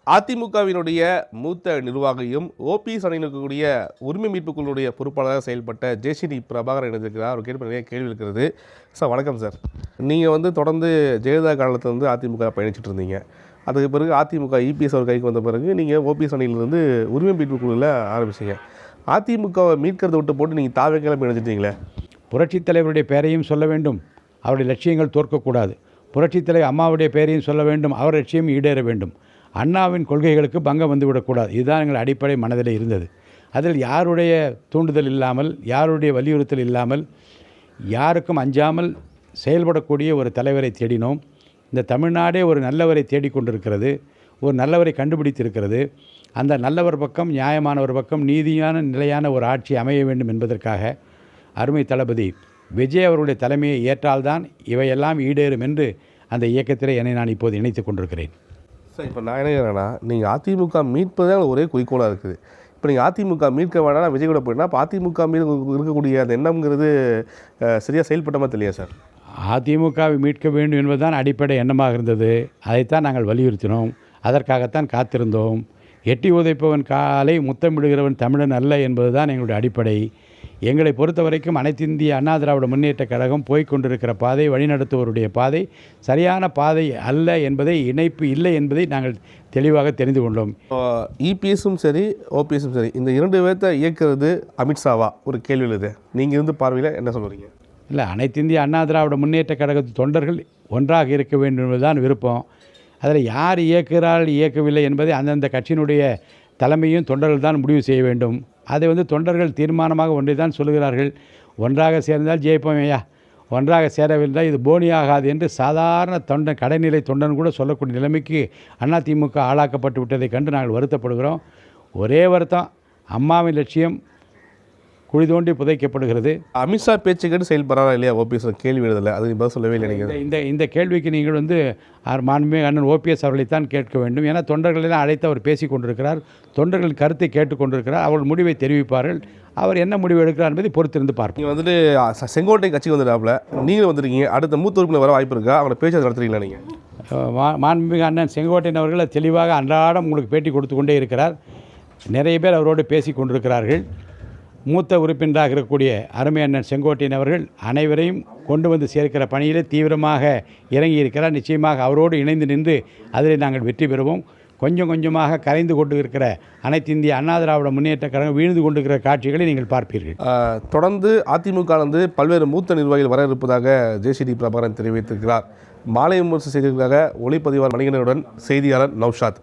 அதிமுகவினுடைய மூத்த நிர்வாகியும் ஓபிஎஸ் அணியில் இருக்கக்கூடிய உரிமை மீட்புக் குழுவுடைய பொறுப்பாளராக செயல்பட்ட ஜேசிடி பிரபாகர் இணைந்திருக்கிறார். அவர் கேட்டு நிறைய கேள்வி இருக்கிறது. சார் வணக்கம் சார். நீங்கள் தொடர்ந்து ஜெயலலிதா காலத்தில் அதிமுக பயணிச்சுட்டு இருந்தீங்க. அதுக்கு பிறகு அதிமுக இபிஎஸ் அவர் கைக்கு வந்த பிறகு நீங்கள் ஓபிஎஸ் அணியிலிருந்து உரிமை மீட்புக் குழுவில் ஆரம்பிச்சிங்க. அதிமுகவை மீட்கிறத விட்டு போட்டு நீங்கள் தாவேக்கிழமை இணைஞ்சிட்டீங்களே. புரட்சித் தலைவருடைய பெயரையும் சொல்ல வேண்டும், அவருடைய லட்சியங்கள் தோற்கக்கூடாது. புரட்சித் தலைவர் அம்மாவுடைய பெயரையும் சொல்ல வேண்டும், அவர் லட்சியம் ஈடேற வேண்டும். அண்ணாவின் கொள்கைகளுக்கு பங்கம் வந்துவிடக்கூடாது. இதுதான் எங்கள் அடிப்படை மனதில் இருந்தது. அதில் யாருடைய தூண்டுதல் இல்லாமல், யாருடைய வலியுறுத்தல் இல்லாமல், யாருக்கும் அஞ்சாமல் செயல்படக்கூடிய ஒரு தலைவரை தேடினோம். இந்த தமிழ்நாடே ஒரு நல்லவரை தேடிக்கொண்டிருக்கிறது, ஒரு நல்லவரை கண்டுபிடித்திருக்கிறது. அந்த நல்லவர் பக்கம், நியாயமானவர் பக்கம், நீதியான நிலையான ஒரு ஆட்சி அமைய வேண்டும் என்பதற்காக அருமை தளபதி விஜய் அவருடைய தலைமையை ஏற்றால்தான் இவையெல்லாம் ஈடேறும் என்று அந்த இயக்கத்திலே என்னை நான் இப்போது இணைத்து கொண்டிருக்கிறேன். சார், இப்போ நான் என்ன கேட்குறேன்னா, நீங்கள் அதிமுக மீட்பதே ஒரே குறிக்கோளாக இருக்குது. இப்போ நீங்கள் அதிமுக மீட்க வேணாம் விஜய் கூட போயிட்டா, இப்போ அதிமுக மீது இருக்கக்கூடிய அந்த எண்ணம்ங்கிறது சரியாக செயல்பட்ட மாதிரி இல்லையா சார்? அதிமுகவை மீட்க வேண்டும் என்பதுதான் அடிப்படை எண்ணமாக இருந்தது. அதைத்தான் நாங்கள் வலியுறுத்தினோம். அதற்காகத்தான் காத்திருந்தோம். எட்டி உதைப்பவன் காலை முத்தமிடுகிறவன் தமிழன் அல்ல என்பதுதான் எங்களுடைய அடிப்படை. எங்களை பொறுத்த வரைக்கும் அனைத்து இந்திய அண்ணா திராவிட முன்னேற்ற கழகம் போய்கொண்டிருக்கிற பாதை, வழிநடத்துவோருடைய பாதை சரியான பாதை அல்ல என்பதை, இணைப்பு இல்லை என்பதை நாங்கள் தெளிவாக தெரிந்து கொண்டோம். இபிஎஸும் சரி ஓபிஎஸும் சரி, இந்த இரண்டு பேர்த்தை இயக்கிறது அமித்ஷாவா? ஒரு கேள்வி எழுது. நீங்கள் இருந்து பார்வையில் என்ன சொல்கிறீங்க? இல்லை, அனைத்து இந்திய அண்ணா திராவிட முன்னேற்ற கழகத்து தொண்டர்கள் ஒன்றாக இருக்க வேண்டும் என்பதுதான் விருப்பம். அதில் யார் இயக்குகிறார்கள் இயக்கவில்லை என்பதை அந்தந்த கட்சியினுடைய தலைமையும் தொண்டர்கள் தான் முடிவு செய்ய வேண்டும். அதை தொண்டர்கள் தீர்மானமாக ஒன்றை தான் சொல்லுகிறார்கள். ஒன்றாக சேர்ந்தால் ஜெயிப்போம் ஐயா, ஒன்றாக சேரவில்லை இது போனி ஆகாது என்று சாதாரண தொண்டன், கடைநிலை தொண்டன் கூட சொல்லக்கூடிய நிலைமைக்கு அதிமுக ஆளாக்கப்பட்டு விட்டதை கண்டு நாங்கள் வருத்தப்படுகிறோம். ஒரே வருத்தம், அம்மாவின் லட்சியம் குழி தோண்டி புதைக்கப்படுகிறது. அமித்ஷா பேச்சு கேட்டு செயல்படுறா இல்லையா ஓபிஎஸ்? கேள்வி எழுதலை, அதுக்கு பதில் சொல்லவே இல்லை. நீங்கள் இந்த கேள்விக்கு நீங்கள் மாண்புமிகு அண்ணன் ஓபிஎஸ் அவர்களைத்தான் கேட்க வேண்டும். ஏன்னா தொண்டர்களெல்லாம் அழைத்து அவர் பேசி கொண்டிருக்கிறார், தொண்டர்களின் கருத்தை கேட்டுக்கொண்டிருக்கிறார். அவர்கள் முடிவை தெரிவிப்பார்கள். அவர் என்ன முடிவு எடுக்கிறார் என்பதை பொறுத்திருந்து பார்ப்போம். நீங்கள் செங்கோட்டை கட்சிக்கு வந்துட்டாப்புல, நீங்கள் வந்துருக்கீங்க, அடுத்த மூத்த உறுப்பினர் வர வாய்ப்பு இருக்கா? அவங்களை பேச்சு நடத்துறீங்களா நீங்கள்? மாண்புமிகு அண்ணன் செங்கோட்டையன் அவர்கள் தெளிவாக அன்றாடம் உங்களுக்கு பேட்டி கொடுத்து கொண்டே இருக்கிறார். நிறைய பேர் அவரோடு பேசி கொண்டிருக்கிறார்கள். மூத்த உறுப்பினராக இருக்கக்கூடிய அருமை அண்ணன் செங்கோட்டையன் அவர்கள் அனைவரையும் கொண்டு வந்து சேர்க்கிற பணியில் தீவிரமாக இறங்கி இருக்கிறார். நிச்சயமாக அவரோடு இணைந்து நின்று அதில் நாங்கள் வெற்றி பெறுவோம். கொஞ்சம் கொஞ்சமாக கரைந்து கொண்டு இருக்கிற அனைத்து இந்திய அண்ணா திராவிட முன்னேற்ற கழகம் வீழ்ந்து கொண்டிருக்கிற காட்சிகளை நீங்கள் பார்ப்பீர்கள். தொடர்ந்து அதிமுக பல்வேறு மூத்த நிர்வாகிகள் வர இருப்பதாக ஜேசிடி பிரபாகரன் தெரிவித்திருக்கிறார். மாலை விமர்சனம் செய்திருக்காக ஒளிப்பதிவாளர் மணிகண்டனுடன் செய்தியாளர் நௌஷாத்.